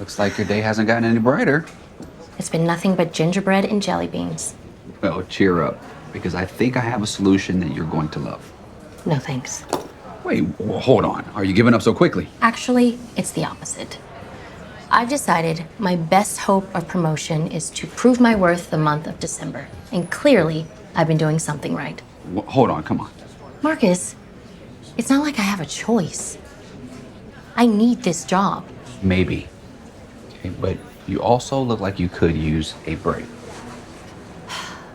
Looks like your day hasn't gotten any brighter. It's been nothing but gingerbread and jelly beans. Well, cheer up, because I think I have a solution that you're going to love. No thanks. Wait, hold on. Are you giving up so quickly? Actually, it's the opposite. I've decided my best hope of promotion is to prove my worth the month of December. And clearly, I've been doing something right. Hold on, come on. Marcus, it's not like I have a choice. I need this job. Maybe. Okay, but you also look like you could use a break.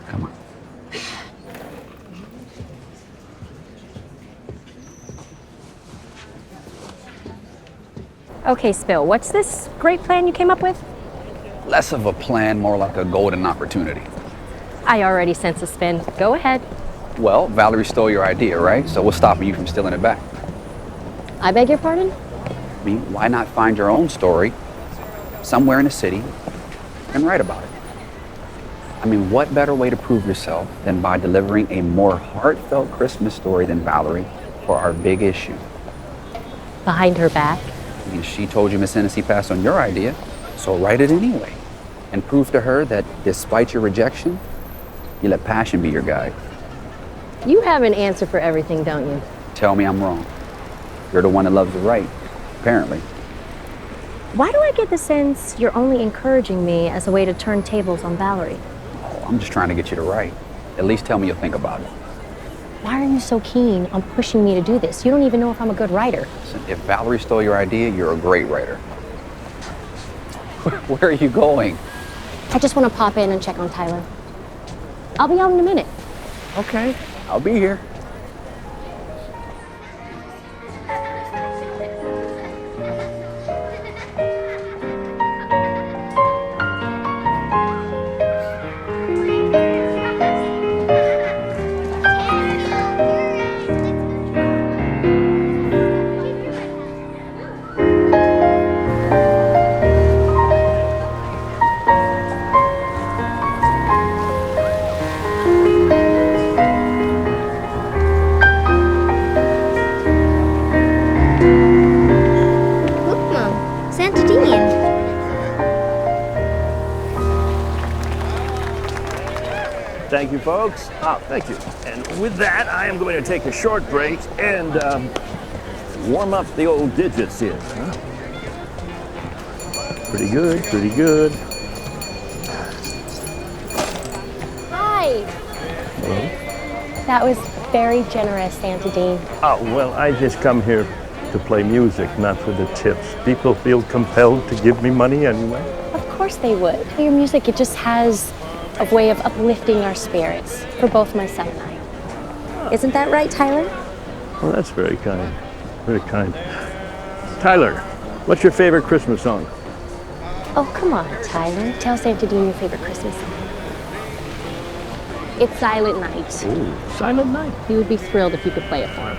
Come on. Okay, Spill, what's this great plan you came up with? Less of a plan, more like a golden opportunity. I already sense a spin. Go ahead. Well, Valerie stole your idea, right? So what's stopping you from stealing it back? I beg your pardon? I mean, why not find your own story somewhere in the city and write about it? I mean, what better way to prove yourself than by delivering a more heartfelt Christmas story than Valerie for our big issue? Behind her back? I mean, she told you Miss Hennessy passed on your idea, so write it anyway. And prove to her that despite your rejection, you let passion be your guide. You have an answer for everything, don't you? Tell me I'm wrong. You're the one that loves to write, apparently. Why do I get the sense you're only encouraging me as a way to turn tables on Valerie? Oh, I'm just trying to get you to write. At least tell me you'll think about it. Why are you so keen on pushing me to do this? You don't even know if I'm a good writer. Listen, if Valerie stole your idea, you're a great writer. Where are you going? I just want to pop in and check on Tyler. I'll be out in a minute. Okay, I'll be here. Thank you, folks. Oh, thank you. And with that, I am going to take a short break and warm up the old digits here. Huh? Pretty good, pretty good. Hi. Hello? That was very generous, Santa Dean. Oh, well, I just come here to play music, not for the tips. People feel compelled to give me money anyway. Of course they would. Your music, it just has a way of uplifting our spirits for both my son and I. Isn't that right, Tyler? Well, that's very kind. Very kind. Tyler, what's your favorite Christmas song? Oh, come on, Tyler. Tell Santa Dean your favorite Christmas song. It's Silent Night. Ooh, Silent Night. He would be thrilled if you could play it for him.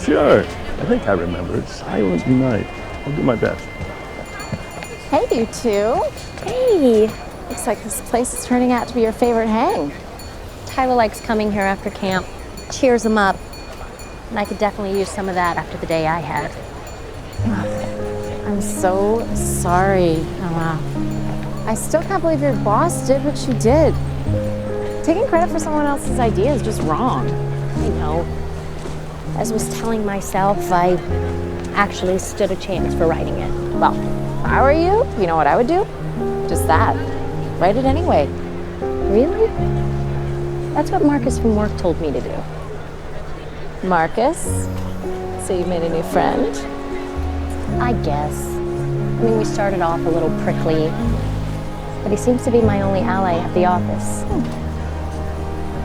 Sure. I think I remember it. Silent Night. I'll do my best. Hey, you two. Hey. Looks like this place is turning out to be your favorite hang. Tyler likes coming here after camp. Cheers him up. And I could definitely use some of that after the day I had. I'm so sorry. I still can't believe your boss did what she did. Taking credit for someone else's idea is just wrong. I know. As I was telling myself, I actually stood a chance for writing it. Well, if I were you, you know what I would do? Just that. Write it anyway. Really? That's what Marcus from work told me to do. Marcus? So you made a new friend? I guess. I mean, we started off a little prickly, but he seems to be my only ally at the office.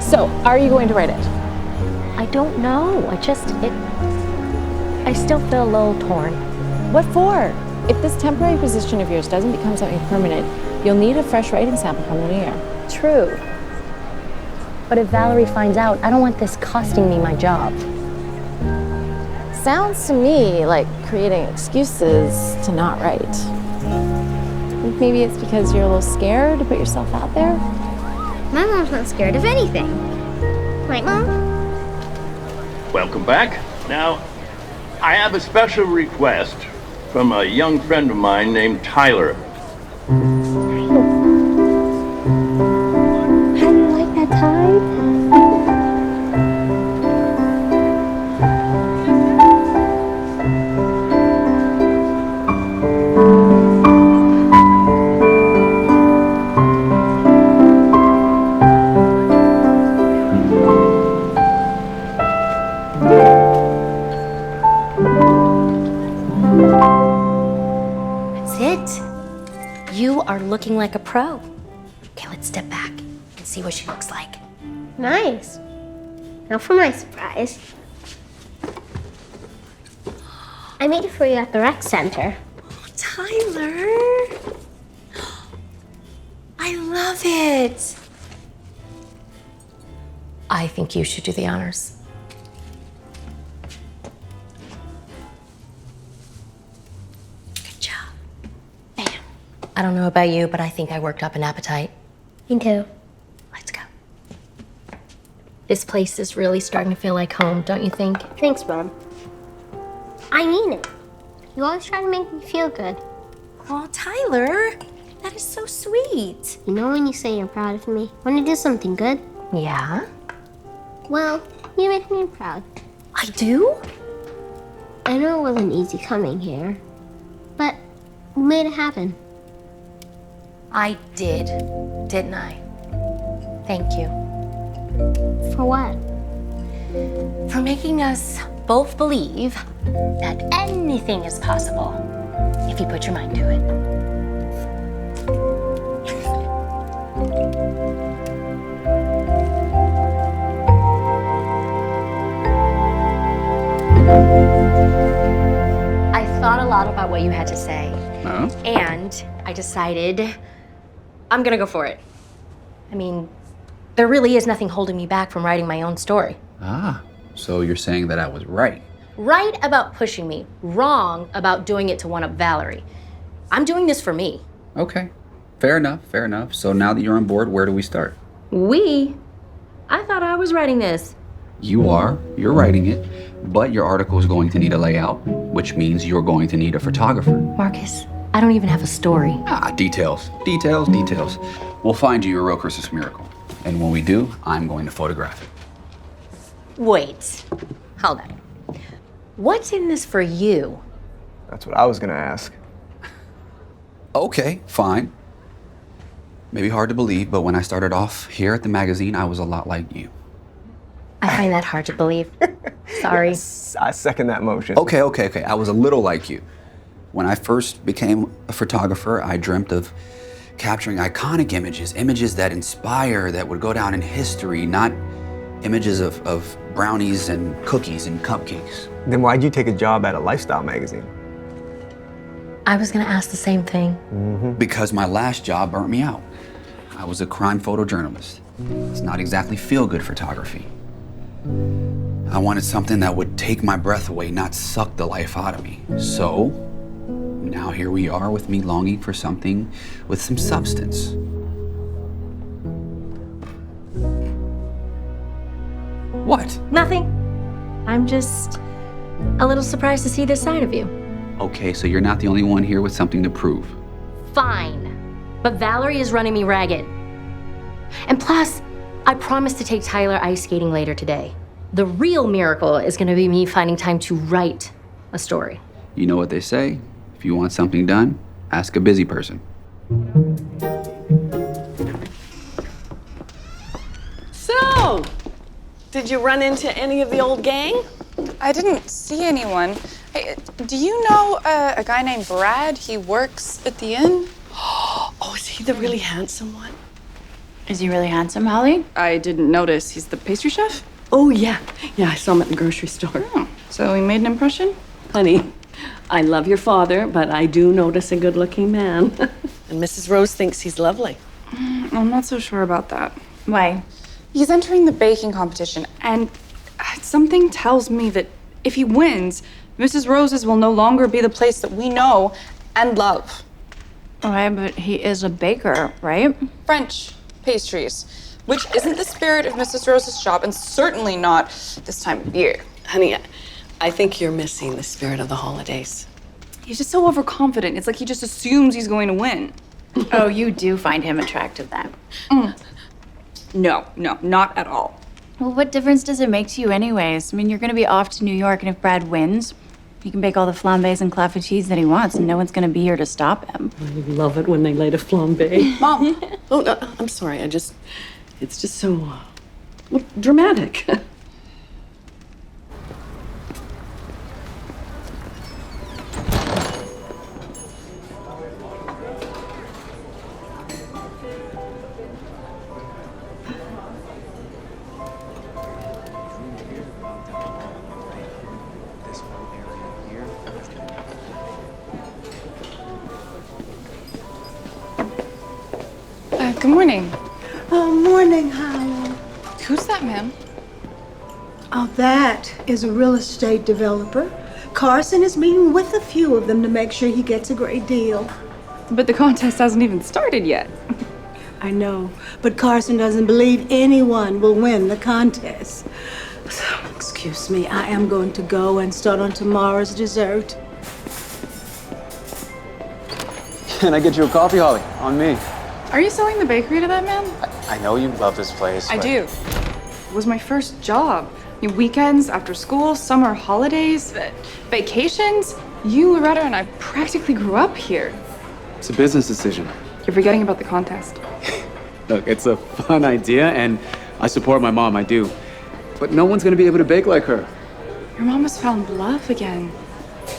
So, are you going to write it? I don't know. I still feel a little torn. What for? If this temporary position of yours doesn't become something permanent, you'll need a fresh writing sample from the new year. True. But if Valerie finds out, I don't want this costing me my job. Sounds to me like creating excuses to not write. Maybe it's because you're a little scared to put yourself out there? My mom's not scared of anything. Right, Mom? Welcome back. Now, I have a special request from a young friend of mine named Tyler. You are looking like a pro. Okay, let's step back and see what she looks like. Nice. Now for my surprise. I made it for you at the rec center. Tyler! I love it. I think you should do the honors. Good job. Bam. I don't know about you, but I think I worked up an appetite. Me too. Let's go. This place is really starting to feel like home, don't you think? Thanks, Mom. I mean it. You always try to make me feel good. Oh, Tyler, that is so sweet. You know when you say you're proud of me? When you do something good? Yeah? Well, you make me proud. I do? I know it wasn't easy coming here, but we made it happen. I did, didn't I? Thank you. For what? For making us both believe that anything is possible if you put your mind to it. I thought a lot about what you had to say, and I decided I'm gonna go for it. I mean, there really is nothing holding me back from writing my own story. Ah, so you're saying that I was right. Right about pushing me, wrong about doing it to one-up Valerie. I'm doing this for me. Okay, fair enough, fair enough. So now that you're on board, where do we start? I thought I was writing this. You're writing it, but your article is going to need a layout, which means you're going to need a photographer. Marcus, I don't even have a story. Details. We'll find you your real Christmas miracle. And when we do, I'm going to photograph it. Wait, hold on. What's in this for you? That's what I was gonna ask. Okay, fine. Maybe hard to believe, but when I started off here at the magazine, I was a lot like you. I find that hard to believe. Sorry. Yes, I second that motion. Okay. I was a little like you. When I first became a photographer, I dreamt of capturing iconic images that inspire, that would go down in history, not images of brownies and cookies and cupcakes. Then why'd you take a job at a lifestyle magazine? I was gonna ask the same thing. Because my last job burnt me out. I was a crime photojournalist. It's not exactly feel-good photography. I wanted something that would take my breath away, not suck the life out of me. So, now here we are with me longing for something with some substance. What? Nothing. I'm just a little surprised to see this side of you. Okay, so you're not the only one here with something to prove. Fine. But Valerie is running me ragged. And plus, I promised to take Tyler ice skating later today. The real miracle is gonna be me finding time to write a story. You know what they say? If you want something done, ask a busy person. So, did you run into any of the old gang? I didn't see anyone. Hey, do you know a guy named Brad? He works at the inn. Oh, is he the really handsome one? Is he really handsome, Holly? I didn't notice. He's the pastry chef? Oh, yeah. Yeah, I saw him at the grocery store. Oh, so he made an impression? Honey, I love your father, but I do notice a good-looking man. And Mrs. Rose thinks he's lovely. I'm not so sure about that. Why? He's entering the baking competition, and something tells me that if he wins, Mrs. Rose's will no longer be the place that we know and love. Okay, but he is a baker, right? French pastries, which isn't the spirit of Mrs. Rose's shop, and certainly not this time of year. Honey, I think you're missing the spirit of the holidays. He's just so overconfident. It's like he just assumes he's going to win. Oh, you do find him attractive then? No, not at all. Well, what difference does it make to you anyways? I mean, you're gonna be off to New York, and if Brad wins, he can bake all the flambés and clafoutis that he wants, and no one's gonna be here to stop him. I love it when they light a flambe. Mom! Oh, no, I'm sorry. It's just so dramatic. Good morning. Oh, morning, Howard. Who's that man? Oh, that is a real estate developer. Carson is meeting with a few of them to make sure he gets a great deal. But the contest hasn't even started yet. I know, but Carson doesn't believe anyone will win the contest. So, excuse me, I am going to go and start on tomorrow's dessert. Can I get you a coffee, Holly? On me. Are you selling the bakery to that man? I know you love this place. I but- do. It was my first job. Weekends, after school, summer holidays, vacations. You, Loretta, and I practically grew up here. It's a business decision. You're forgetting about the contest. Look, it's a fun idea, and I support my mom, I do. But no one's gonna be able to bake like her. Your mom has found love again.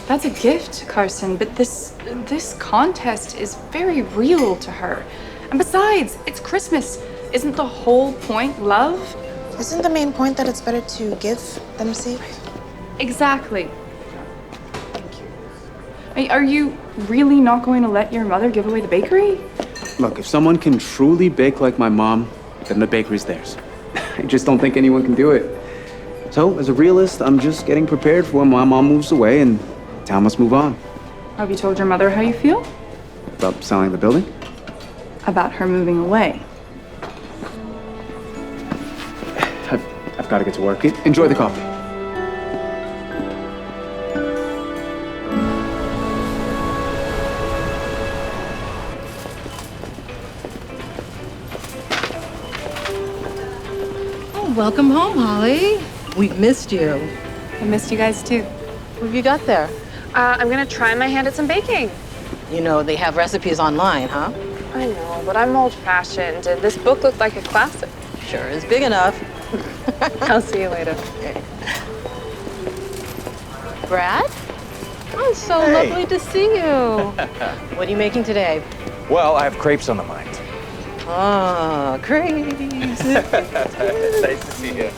That's a gift, Carson, but this contest is very real to her. And besides, it's Christmas. Isn't the whole point love? Isn't the main point that it's better to give than receive? Exactly. Are you really not going to let your mother give away the bakery? Look, if someone can truly bake like my mom, then the bakery's theirs. I just don't think anyone can do it. So, as a realist, I'm just getting prepared for when my mom moves away and town must move on. Have you told your mother how you feel? About selling the building? About her moving away. I've got to get to work. Enjoy the coffee. Oh, welcome home, Holly. We've missed you. I missed you guys too. What have you got there? I'm gonna try my hand at some baking. You know, they have recipes online, huh? I know, but I'm old-fashioned, and this book looked like a classic. Sure is big enough. I'll see you later. Okay. Brad? Oh, so Hey. lovely to see you. What are you making today? Well, I have crepes on the mind. Ah, crepes. Nice to see you.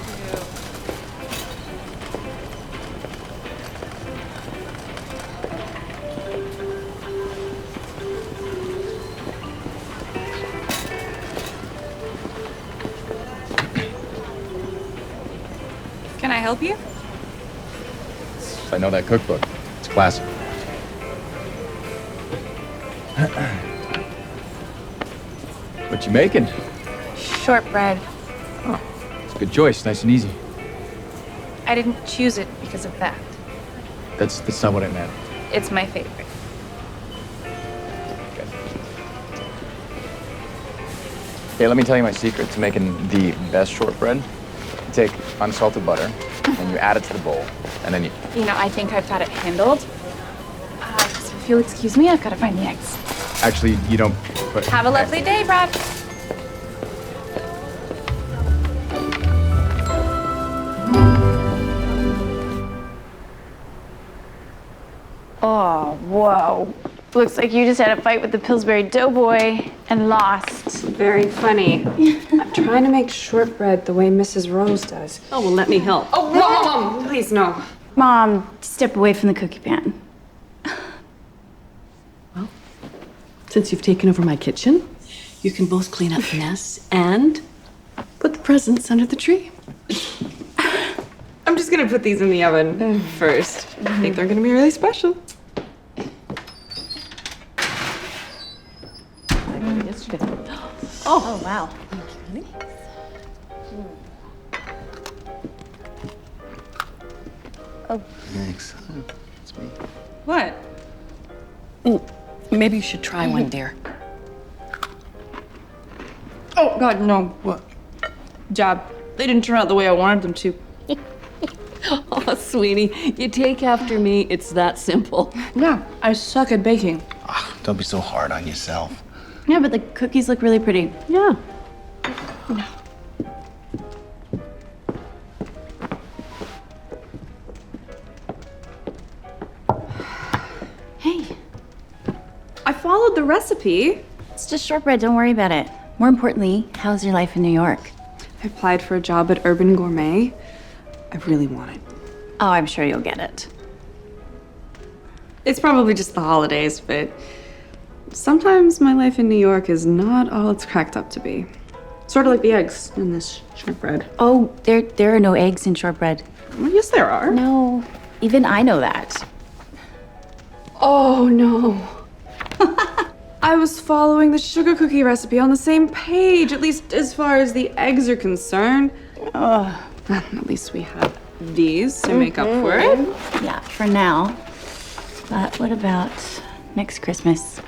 Can I help you? I know that cookbook. It's classic. What you making? Shortbread. Oh, it's a good choice. Nice and easy. I didn't choose it because of that. That's not what I meant. It's my favorite. Hey, let me tell you my secret to making the best shortbread. You take unsalted butter, and you add it to the bowl, and then you... You know, I think I've got it handled. So if you'll excuse me, I've got to find the eggs. Actually, you don't put... Have a lovely day, Brad. Oh, whoa. Looks like you just had a fight with the Pillsbury Doughboy and lost. Very funny. I'm trying to make shortbread the way Mrs. Rose does. Oh, well, let me help. Oh, Mom! Please, no. Mom, step away from the cookie pan. Well, since you've taken over my kitchen, you can both clean up the mess and put the presents under the tree. I'm just gonna put these in the oven first. I think they're gonna be really special. Yesterday. Oh, wow. Thanks. It's me. What? Maybe you should try one, dear. Oh, God, no. What? Job. They didn't turn out the way I wanted them to. Oh, sweetie, you take after me. It's that simple. Yeah, I suck at baking. Don't be so hard on yourself. Yeah, but the cookies look really pretty. Yeah. Hey, I followed the recipe. It's just shortbread, don't worry about it. More importantly, how's your life in New York? I applied for a job at Urban Gourmet. I really want it. Oh, I'm sure you'll get it. It's probably just the holidays, but sometimes my life in New York is not all it's cracked up to be. Sort of like the eggs in this shortbread. Oh, there are no eggs in shortbread. Well, yes, there are. No, even I know that. Oh, no. I was following the sugar cookie recipe on the same page, at least as far as the eggs are concerned. At least we have these to make up for it. Yeah, for now. But what about next Christmas?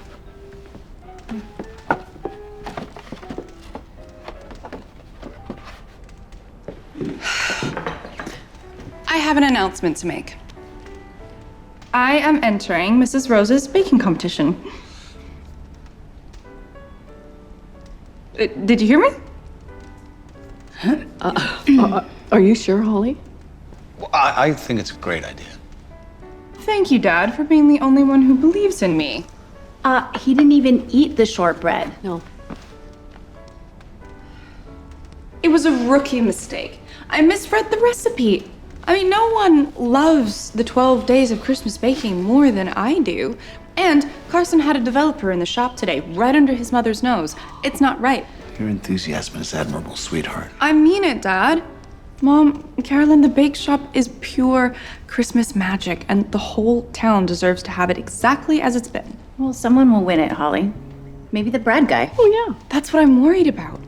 I have an announcement to make. I am entering Mrs. Rose's baking competition. Did you hear me? Are you sure, Holly? Well, I think it's a great idea. Thank you, Dad, for being the only one who believes in me. He didn't even eat the shortbread. No. It was a rookie mistake. I misread the recipe. I mean, no one loves the 12 days of Christmas baking more than I do. And Carson had a developer in the shop today, right under his mother's nose. It's not right. Your enthusiasm is admirable, sweetheart. I mean it, Dad. Mom, Carolyn, the bake shop is pure Christmas magic, and the whole town deserves to have it exactly as it's been. Well, someone will win it, Holly. Maybe the Brad guy. Oh, yeah. That's what I'm worried about.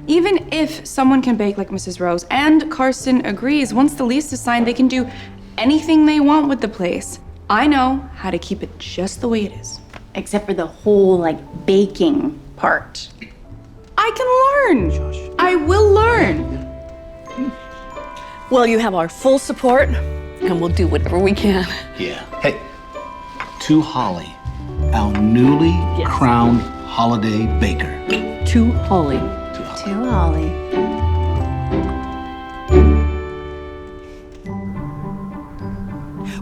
Even if someone can bake like Mrs. Rose, and Carson agrees, once the lease is signed, they can do anything they want with the place. I know how to keep it just the way it is. Except for the whole, baking part. I can learn. I will learn. Well, you have our full support, and we'll do whatever we can. Yeah. Hey, to Holly, our newly crowned holiday baker. To Holly. To Holly.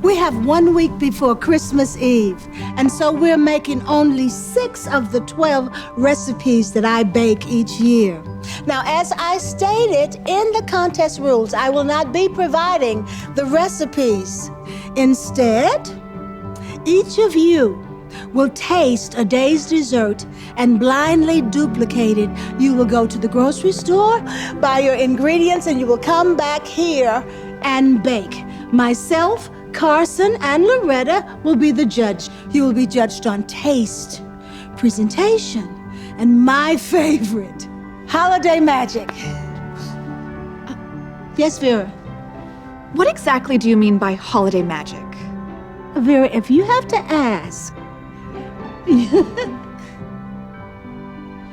We have 1 week before Christmas Eve, and so we're making only 6 of the 12 recipes that I bake each year. Now, as I stated in the contest rules, I will not be providing the recipes. Instead, each of you will taste a day's dessert and blindly duplicate it. You will go to the grocery store, buy your ingredients, and you will come back here and bake. Myself, Carson, and Loretta will be the judge. You will be judged on taste, presentation, and my favorite, holiday magic. Yes, Vera? What exactly do you mean by holiday magic? Vera, if you have to ask,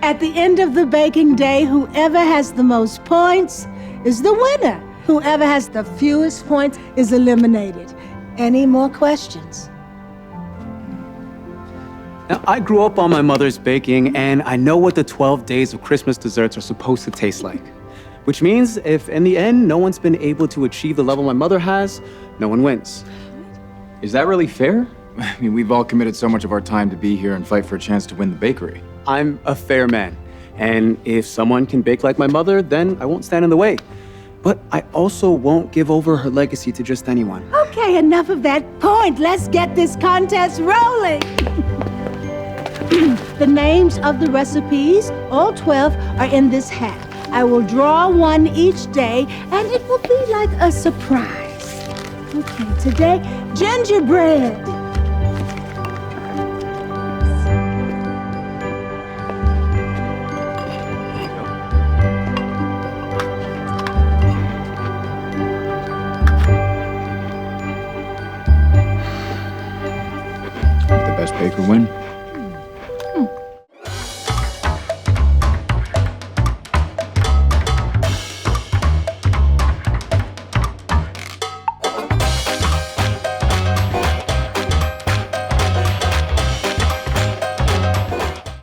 at the end of the baking day, whoever has the most points is the winner. Whoever has the fewest points is eliminated. Any more questions? Now, I grew up on my mother's baking, and I know what the 12 days of Christmas desserts are supposed to taste like. Which means if in the end no one's been able to achieve the level my mother has, no one wins. Is that really fair? I mean, we've all committed so much of our time to be here and fight for a chance to win the bakery. I'm a fair man, and if someone can bake like my mother, then I won't stand in the way. But I also won't give over her legacy to just anyone. Okay, enough of that point. Let's get this contest rolling. The names of the recipes, all 12, are in this hat. I will draw one each day, and it will be like a surprise. Okay, today, gingerbread. The best baker win.